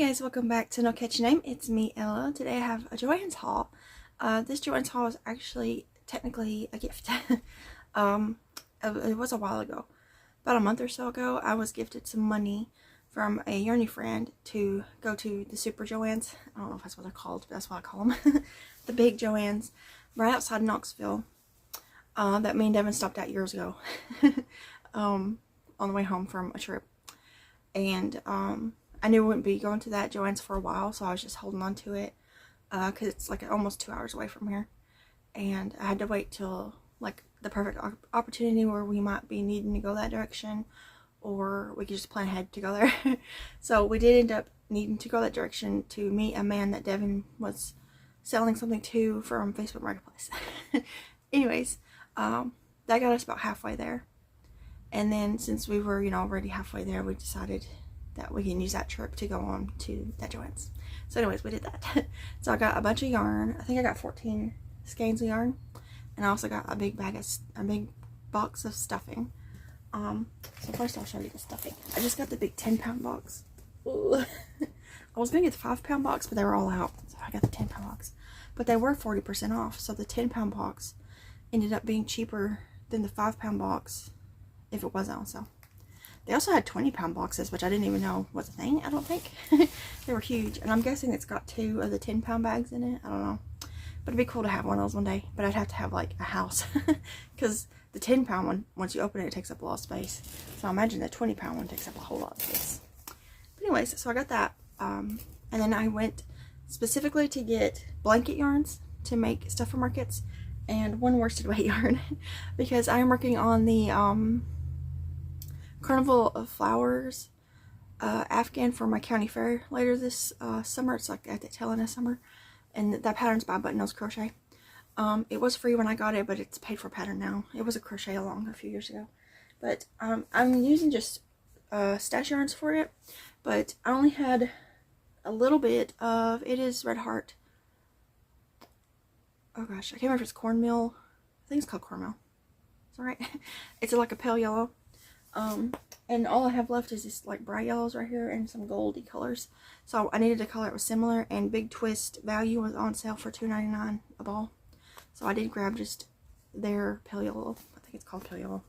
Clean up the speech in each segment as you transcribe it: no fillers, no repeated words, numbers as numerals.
guys, welcome back to No Catchy Name. It's me, Ella. Today I have a Joann's haul. This Joann's haul is actually technically a gift. It was a while ago. About a month or so ago, I was gifted some money from a yarny friend to go to the Super Joann's. I don't know if that's what they're called, but that's what I call them. The big Joann's, right outside Knoxville. That me and Devin stopped at years ago. On the way home from a trip. And, I knew we wouldn't be going to that Joann's for a while, so I was just holding on to it, because it's like almost 2 hours away from here, and I had to wait till like the perfect opportunity where we might be needing to go that direction, or we could just plan ahead to go there. So we did end up needing to go that direction to meet a man that Devin was selling something to from Facebook Marketplace. Anyways, that got us about halfway there, and then since we were, already halfway there, we decided that we can use that trip to go on to that Joann's. So anyways, we did that. So I got a bunch of yarn. I think I got 14 skeins of yarn, and I also got a big box of stuffing. So first I'll show you the stuffing. I just got the big 10-pound box. Ooh. I was gonna get the 5-pound box, but they were all out, so I got the 10-pound box. But they were 40% off, so the 10-pound box ended up being cheaper than the 5-pound box if it wasn't on sale. They also had 20-pound boxes, which I didn't even know was a thing, I don't think. They were huge, and I'm guessing it's got 2 of the 10-pound bags in it. I don't know. But it'd be cool to have one of those one day, but I'd have to have like a house. Because the 10-pound one, once you open it, it takes up a lot of space. So I imagine the 20-pound one takes up a whole lot of space. But anyways, so I got that. And then I went specifically to get blanket yarns to make stuff for markets, and one worsted weight yarn. Because I am working on the Carnival of Flowers Afghan for my county fair later this summer. It's like at the tail end of summer, and that pattern's by Button-Nose Crochet. It was free when I got it, but it's paid for pattern now. It was a crochet along a few years ago, but I'm using just stash yarns for it. But I only had a little bit of, it is Red Heart. Oh gosh, I can't remember if it's cornmeal. I think it's called cornmeal. It's alright. It's like a pale yellow. And all I have left is this like bright yellows right here and some goldy colors. So I needed a color that was similar, and Big Twist Value was on sale for $2.99 a ball. So I did grab just their pale yellow. I think it's called pale yellow.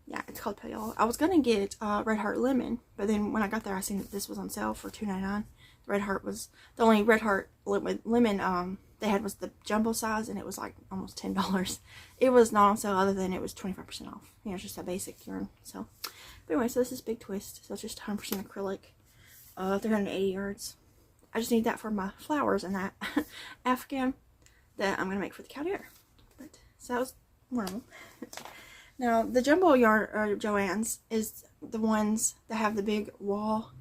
Yeah, it's called pale yellow. I was gonna get Red Heart Lemon, but then when I got there I seen that this was on sale for $2.99. Red Heart was the only Red Heart lemon they had was the jumbo size, and it was like almost $10. It was not on sale other than it was 25% off. It's just a basic yarn. So, but anyway, so this is Big Twist. So it's just 100% acrylic, 380 yards. I just need that for my flowers and that Afghan that I'm gonna make for the county fair. But so that was one of them. Now the jumbo yarn or Joann's is the ones that have the big wall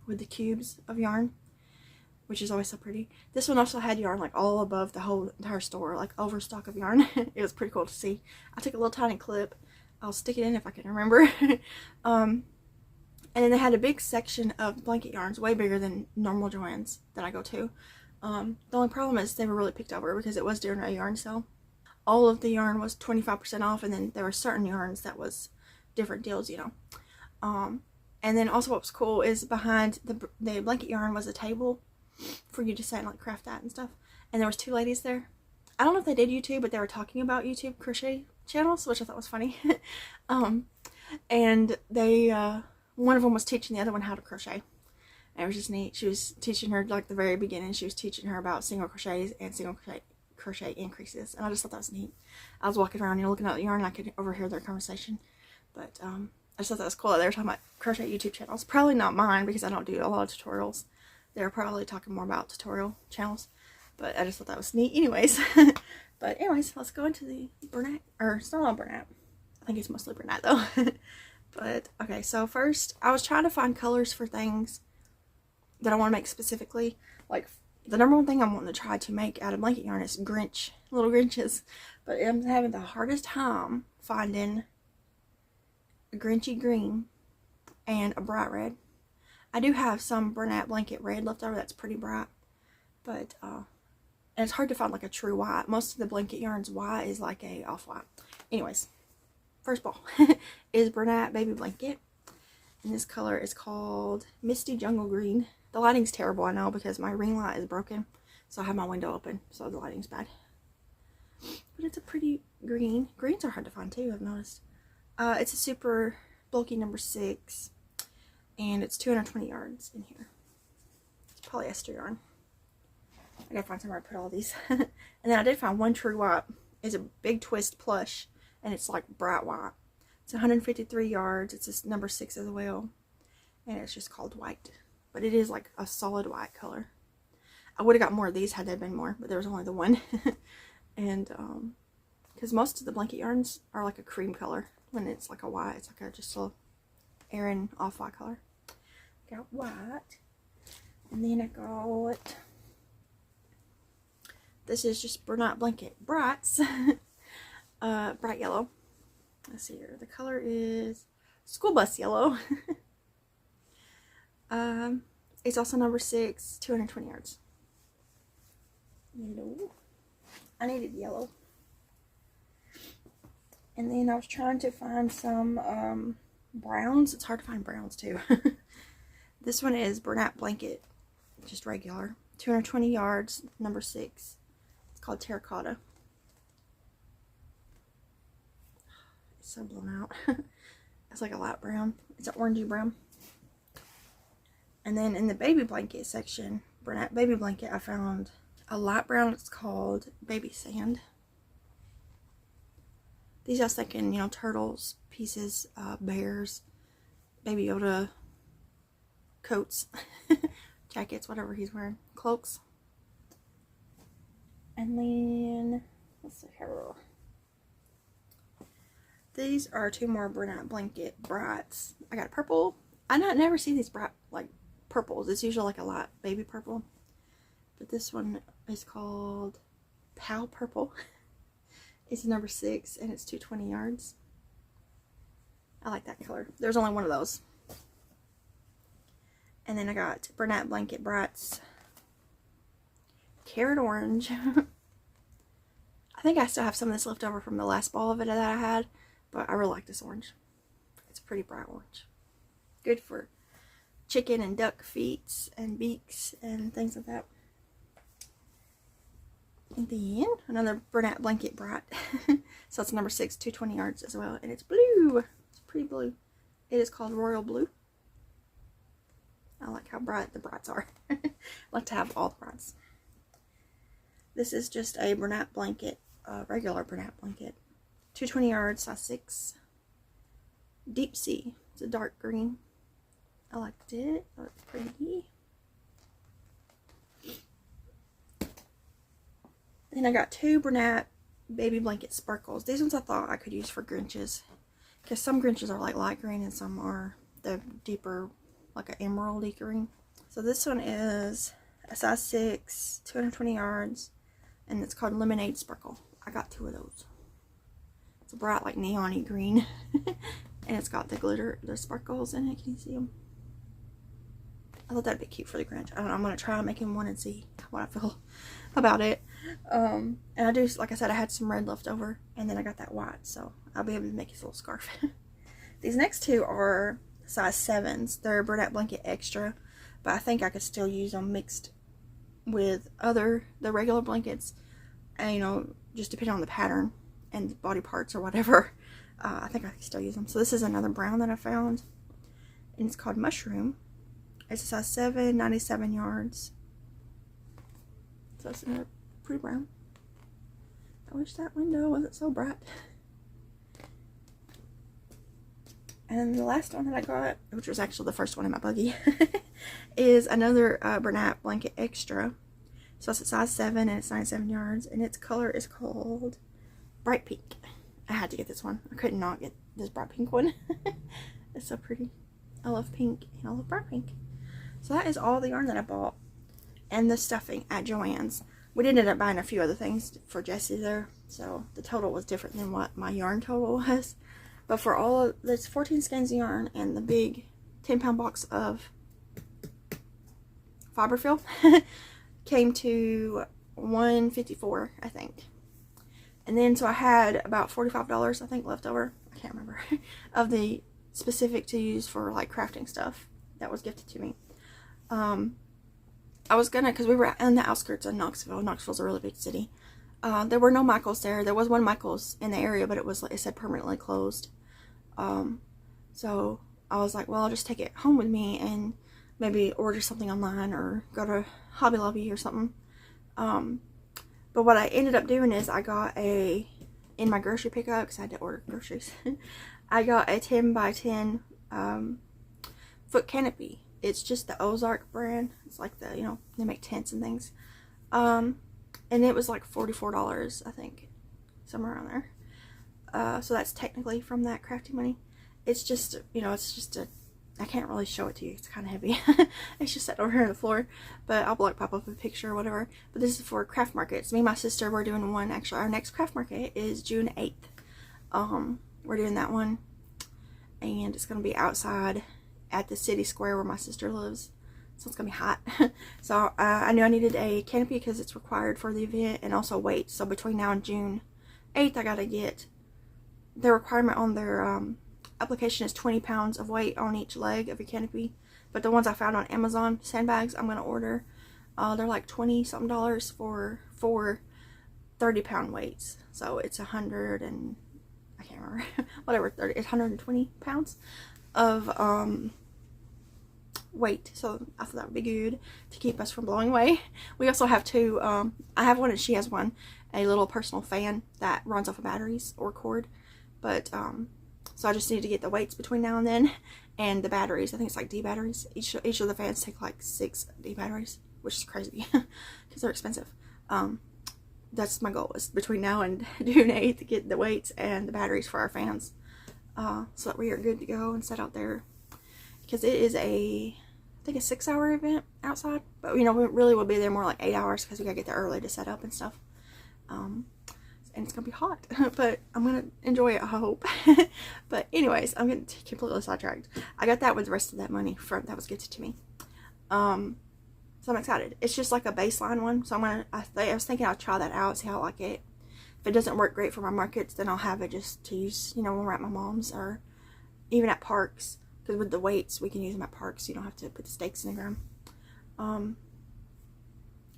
with the cubes of yarn, which is always so pretty. This one also had yarn like all above the whole entire store, like overstock of yarn. It was pretty cool to see. I took a little tiny clip. I'll stick it in if I can remember. And then they had a big section of blanket yarns, way bigger than normal Joann's that I go to. The only problem is they were really picked over because it was during a yarn sale. All of the yarn was 25% off, and then there were certain yarns that was different deals, And then also what was cool is behind the blanket yarn was a table for you to sit and like craft that and stuff. And there was 2 ladies there. I don't know if they did YouTube, but they were talking about YouTube crochet channels, which I thought was funny. And they, one of them was teaching the other one how to crochet. And it was just neat. She was teaching her like the very beginning. She was teaching her about single crochets and single crochet increases. And I just thought that was neat. I was walking around, looking at the yarn, and I could overhear their conversation. But I just thought that was cool that they were talking about crochet YouTube channels. Probably not mine, because I don't do a lot of tutorials. They're probably talking more about tutorial channels, but I just thought that was neat anyways. But anyways, let's go into the Bernat, or it's not all Bernat. I think it's mostly Bernat though. But okay, so first I was trying to find colors for things that I want to make specifically. Like the number one thing I'm wanting to try to make out of blanket yarn is Grinch, little Grinches. But I'm having the hardest time finding a Grinchy green and a bright red. I do have some Bernat blanket red left over that's pretty bright, but and it's hard to find like a true white. Most of the blanket yarns white is like a off-white. Anyways, first ball is Bernat Baby Blanket, And this color is called Misty Jungle Green. The lighting's terrible, I know, because my ring light is broken. So I have my window open, so the lighting's bad. But it's a pretty green. Greens are hard to find too, I've noticed. It's a super bulky number 6. And it's 220 yards in here. It's polyester yarn. I gotta find somewhere to put all these. And then I did find one true white. It's a big twist plush. And it's like bright white. It's 153 yards. It's a number 6 as well. And it's just called white. But it is like a solid white color. I would have got more of these had there been more. But there was only the one. And, because most of the blanket yarns are like a cream color. When it's like a white, it's like a just a Aran off-white color. Got white. And then I got... This is just Bernat Blanket Brights. Bright yellow. Let's see here. The color is school bus yellow. It's also number 6, 220 yards. Yellow. I needed yellow. And then I was trying to find some browns. It's hard to find browns too. This one is Bernat Blanket, just regular. 220 yards, number 6. It's called Terracotta. It's so blown out. It's like a light brown. It's an orangey brown. And then in the baby blanket section, Bernat Baby Blanket, I found a light brown. It's called Baby Sand. These I was thinking, you know, turtles, pieces, bears, Baby Yoda, coats, jackets, whatever he's wearing, cloaks. And then, let's see here. These are 2 more Bernat Blanket Brights. I got purple. I never see these bright, like, purples. It's usually like a light baby purple. But this one is called Pal Purple. It's number 6 and it's 220 yards. I like that color. There's only one of those. And then I got Bernat Blanket Brights Carrot Orange. I think I still have some of this left over from the last ball of it that I had, but I really like this orange. It's a pretty bright orange. Good for chicken and duck feet and beaks and things like that. And then another Bernat Blanket Bright. So it's number 6, 220 yards as well. And it's blue. It's pretty blue. It is called Royal Blue. I like how bright the brights are. I like to have all the brights. This is just a Bernat Blanket, regular Bernat Blanket. 220 yards, size 6. Deep Sea. It's a dark green. I liked it. Oh, it's pretty. Then I got 2 Bernat Baby Blanket Sparkles. These ones I thought I could use for Grinches. Because some Grinches are like light green and some are the deeper, like an emeraldy green. So this one is a size 6, 220 yards. And it's called Lemonade Sparkle. I got 2 of those. It's a bright like neon-y green. And it's got the glitter, the sparkles in it. Can you see them? I thought that'd be cute for the Grinch. I don't know, I'm going to try making one and see what I feel about it. And I do, like I said, I had some red left over. And then I got that white. So I'll be able to make his little scarf. These next 2 are size 7s. They're Bernat Blanket Extra. But I think I could still use them mixed with the regular blankets. And, you know, just depending on the pattern and the body parts or whatever. I think I can still use them. So this is another brown that I found. And it's called Mushroom. It's a size 7, 97 yards. So it's another pretty brown. I wish that window wasn't so bright. And the last one that I got, which was actually the first one in my buggy, is another Bernat Blanket Extra. So it's a size 7 and it's 97 yards. And its color is called Bright Pink. I had to get this one. I could not get this bright pink one. It's so pretty. I love pink and I love bright pink. So that is all the yarn that I bought. And the stuffing at Joann's. We did end up buying a few other things for Jessie there. So the total was different than what my yarn total was. But for all of this 14 skeins of yarn and the big 10-pound box of fiber fill came to $154, I think. And then so I had about $45, I think, left over. I can't remember. Of the specific to use for like crafting stuff that was gifted to me. I was gonna, because we were in the outskirts of Knoxville. Knoxville's a really big city. There were no Michaels there. There was one Michaels in the area, but it said permanently closed. So I was like, well, I'll just take it home with me and maybe order something online or go to Hobby Lobby or something. But what I ended up doing is I got in my grocery pickup, because I had to order groceries, I got a 10 by 10 foot canopy. It's just the Ozark brand. It's like the, you know, they make tents and things. And it was like $44, I think, somewhere around there. So that's technically from that crafting money. It's just, you know, it's just I can't really show it to you. It's kind of heavy. It's just set over here on the floor, but I'll like pop up a picture or whatever. But this is for craft markets. Me and my sister, we're doing one. Actually, our next craft market is June 8th. We're doing that one, and it's gonna be outside at the city square where my sister lives, so it's gonna be hot. So I knew I needed a canopy because it's required for the event, and also weight. So between now and June 8th, I gotta get the requirement on their application is 20 pounds of weight on each leg of your canopy. But the ones I found on Amazon, sandbags, I'm gonna order. They're like $20 something for 30-pound weights. So it's 100 and I can't remember whatever, 30, it's 120 pounds of weight. So I thought that would be good to keep us from blowing away. We also have two, I have one and she has one, a little personal fan that runs off of batteries or cord. But so I just need to get the weights between now and then, and the batteries. I think it's like D batteries. Each of the fans take like 6 D batteries, which is crazy because they're expensive. That's my goal, is between now and June 8th to get the weights and the batteries for our fans, so that we are good to go and set out there. Because it is I think a 6-hour event outside, but you know, we really will be there more like 8 hours because we gotta get there early to set up and stuff. And it's gonna be hot, but I'm gonna enjoy it, I hope. But anyways, I'm getting completely sidetracked. I got that with the rest of that money that was gifted to me. So I'm excited. It's just like a baseline one, so I was thinking I'll try that out, see how I like it. If it doesn't work great for my markets, then I'll have it just to use, you know, when we're at my mom's or even at parks. Because with the weights, we can use them at parks. You don't have to put the stakes in the ground. And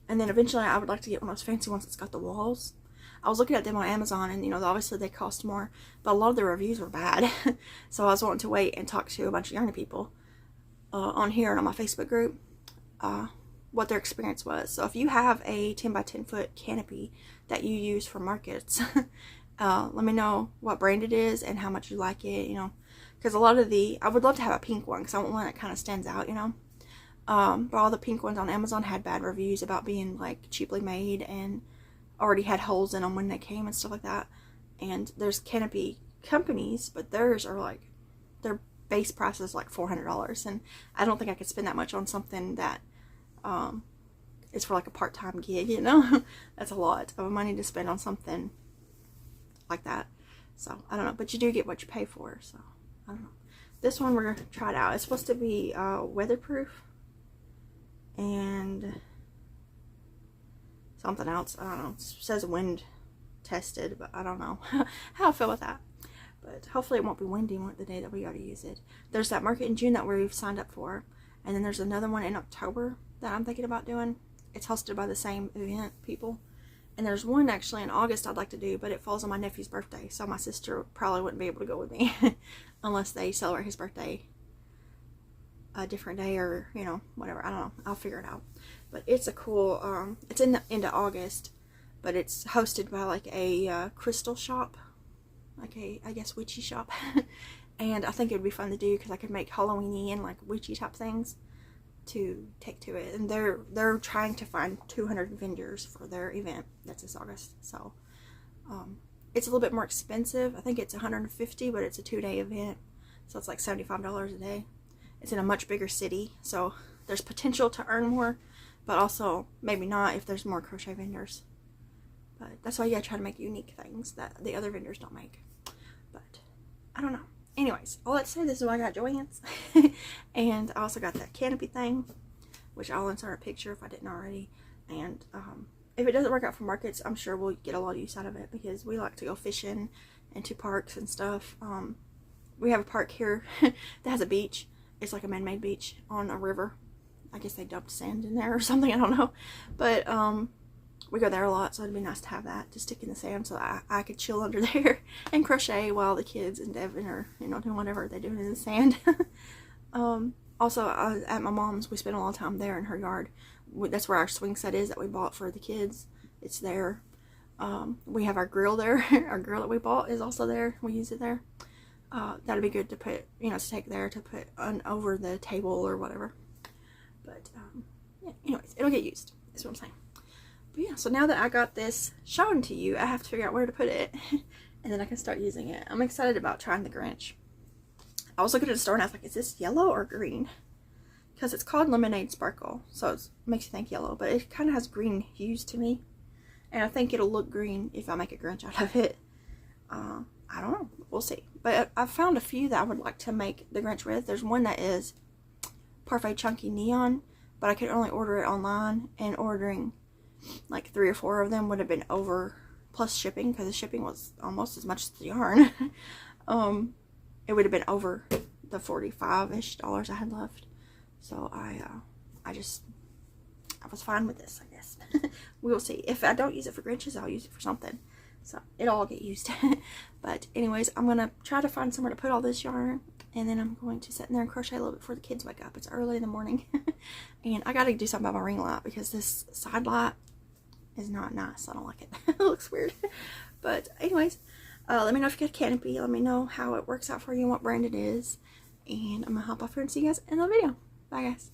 then eventually I would like to get one of those fancy ones that's got the walls. I was looking at them on Amazon, and you know, obviously they cost more, but a lot of the reviews were bad. So I was wanting to wait and talk to a bunch of yarny people on here and on my Facebook group what their experience was. So if you have a 10 by 10 foot canopy that you use for markets, let me know what brand it is and how much you like it, you know, because a lot of I would love to have a pink one because I want one that kind of stands out, you know. But all the pink ones on Amazon had bad reviews about being like cheaply made and already had holes in them when they came and stuff like that. And there's canopy companies, but theirs are like, their base price is like $400, and I don't think I could spend that much on something that is for like a part-time gig, you know. That's a lot of money to spend on something like that. So I don't know, but you do get what you pay for, so I don't know. This one we're gonna try it out. It's supposed to be weatherproof and something else. I don't know. It says wind tested, but I don't know how I feel with that. But hopefully it won't be windy the day that we gotta use it. There's that market in June that we've signed up for, and then there's another one in October that I'm thinking about doing. It's hosted by the same event people, and there's one actually in August I'd like to do, but it falls on my nephew's birthday, so my sister probably wouldn't be able to go with me unless they celebrate his birthday a different day, or you know, whatever. I don't know, I'll figure it out. But it's a cool it's into August, but it's hosted by like a crystal shop, like a, I guess, witchy shop. And I think it would be fun to do because I could make Halloweeny and like witchy type things to take to it. And they're trying to find 200 vendors for their event that's this August. So it's a little bit more expensive. I think it's $150, but it's a 2-day event, so it's like $75 a day. It's in a much bigger city, so there's potential to earn more, but also maybe not if there's more crochet vendors. But that's why you gotta try to make unique things that the other vendors don't make. But I don't know. Anyways, all let's say this is what I got Joann's. And I also got that canopy thing, which I'll insert a picture if I didn't already. And if it doesn't work out for markets, I'm sure we'll get a lot of use out of it because we like to go fishing and to parks and stuff we have a park here that has a beach. It's like a man-made beach on a river. I guess they dumped sand in there or something, I don't know. But we go there a lot, so it'd be nice to have that to stick in the sand so I could chill under there and crochet while the kids and Devin are, you know, doing whatever they're doing in the sand. Also, at my mom's, we spend a lot of time there in her yard. That's where our swing set is that we bought for the kids. It's there. We have our grill there. Our grill that we bought is also there. We use it there. That'd be good to put, you know, to take there to put over the table or whatever. But, yeah, anyways, it'll get used, is what I'm saying. But yeah, so now that I got this shown to you, I have to figure out where to put it. And then I can start using it. I'm excited about trying the Grinch. I was looking at the store and I was like, is this yellow or green? Because it's called Lemonade Sparkle. So it makes you think yellow, but it kind of has green hues to me. And I think it'll look green if I make a Grinch out of it. I don't know. We'll see. But I've found a few that I would like to make the Grinch with. There's one that is Parfait Chunky Neon, but I could only order it online, and ordering like 3 or 4 of them would have been over, plus shipping, because the shipping was almost as much as the yarn. It would have been over the $45-ish I had left. So I was fine with this, I guess. We'll see. If I don't use it for Grinches, I'll use it for something. So it'll all get used. But anyways, I'm going to try to find somewhere to put all this yarn. And then I'm going to sit in there and crochet a little bit before the kids wake up. It's early in the morning. And I got to do something about my ring light, because this side light is not nice. I don't like it. It looks weird. But anyways, let me know if you get a canopy. Let me know how it works out for you and what brand it is. And I'm going to hop off here and see you guys in the video. Bye, guys.